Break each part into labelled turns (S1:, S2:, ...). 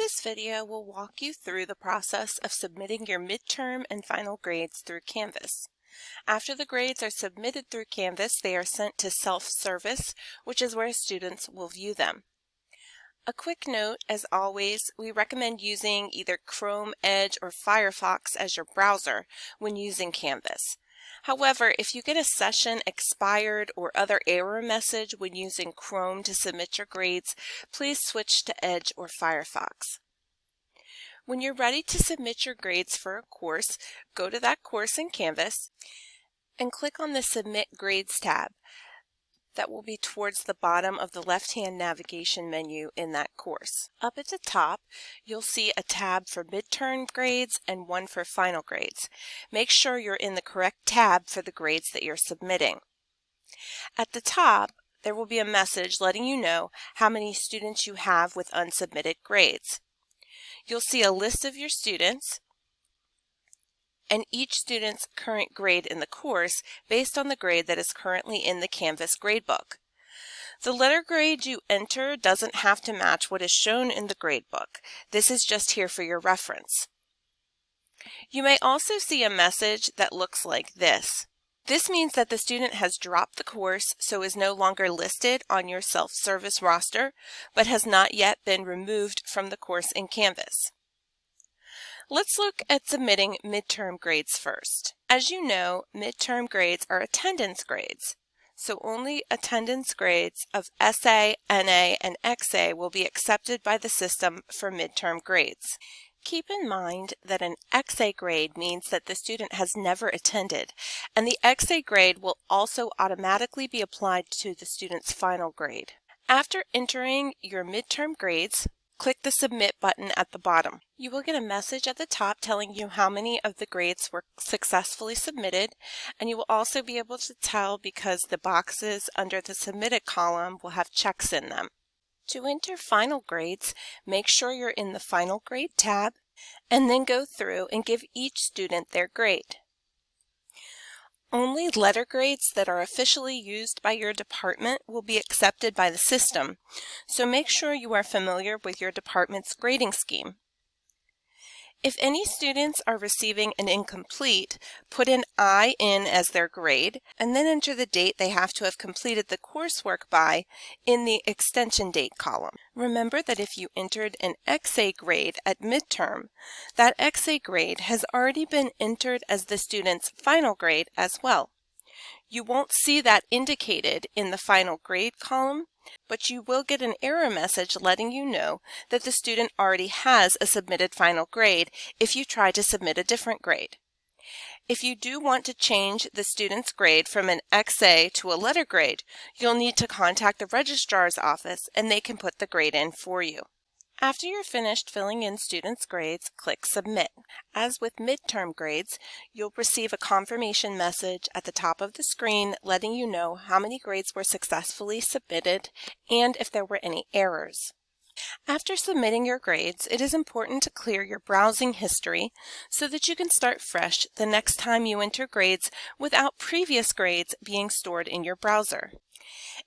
S1: This video will walk you through the process of submitting your midterm and final grades through Canvas. After the grades are submitted through Canvas, they are sent to self-service, which is where students will view them. A quick note, as always, we recommend using either Chrome, Edge, or Firefox as your browser when using Canvas. However, if you get a session expired or other error message when using Chrome to submit your grades, please switch to Edge or Firefox. When you're ready to submit your grades for a course, go to that course in Canvas and click on the Submit Grades tab. That will be towards the bottom of the left-hand navigation menu in that course. Up at the top, you'll see a tab for midterm grades and one for final grades. Make sure you're in the correct tab for the grades that you're submitting. At the top, there will be a message letting you know how many students you have with unsubmitted grades. You'll see a list of your students and each student's current grade in the course based on the grade that is currently in the Canvas gradebook. The letter grade you enter doesn't have to match what is shown in the gradebook. This is just here for your reference. You may also see a message that looks like this. This means that the student has dropped the course, so is no longer listed on your self-service roster, but has not yet been removed from the course in Canvas. Let's look at submitting midterm grades first. As you know, midterm grades are attendance grades, so only attendance grades of SA, NA, and XA will be accepted by the system for midterm grades. Keep in mind that an XA grade means that the student has never attended, and the XA grade will also automatically be applied to the student's final grade. After entering your midterm grades, click the Submit button at the bottom. You will get a message at the top telling you how many of the grades were successfully submitted, and you will also be able to tell because the boxes under the Submitted column will have checks in them. To enter final grades, make sure you're in the Final Grade tab, and then go through and give each student their grade. Only letter grades that are officially used by your department will be accepted by the system, so make sure you are familiar with your department's grading scheme. If any students are receiving an incomplete, put an I in as their grade, and then enter the date they have to have completed the coursework by in the extension date column. Remember that if you entered an XA grade at midterm, that XA grade has already been entered as the student's final grade as well. You won't see that indicated in the final grade column, but you will get an error message letting you know that the student already has a submitted final grade if you try to submit a different grade. If you do want to change the student's grade from an XA to a letter grade, you'll need to contact the registrar's office and they can put the grade in for you. After you're finished filling in students' grades, click Submit. As with midterm grades, you'll receive a confirmation message at the top of the screen letting you know how many grades were successfully submitted and if there were any errors. After submitting your grades, it is important to clear your browsing history so that you can start fresh the next time you enter grades without previous grades being stored in your browser.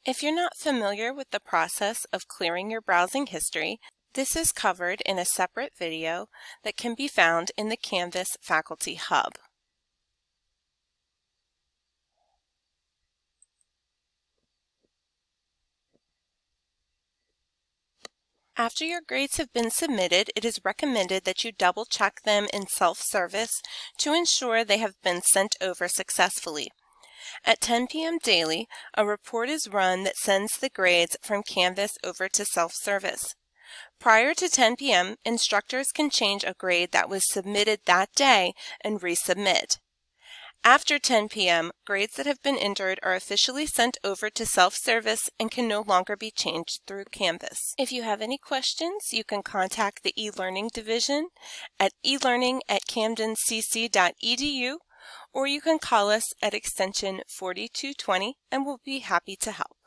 S1: If you're not familiar with the process of clearing your browsing history, this is covered in a separate video that can be found in the Canvas Faculty Hub. After your grades have been submitted, it is recommended that you double-check them in self-service to ensure they have been sent over successfully. At 10 p.m. daily, a report is run that sends the grades from Canvas over to self-service. Prior to 10 p.m., instructors can change a grade that was submitted that day and resubmit. After 10 p.m., grades that have been entered are officially sent over to self-service and can no longer be changed through Canvas. If you have any questions, you can contact the e-learning division at elearning@camdencc.edu, or you can call us at extension 4220 and we'll be happy to help.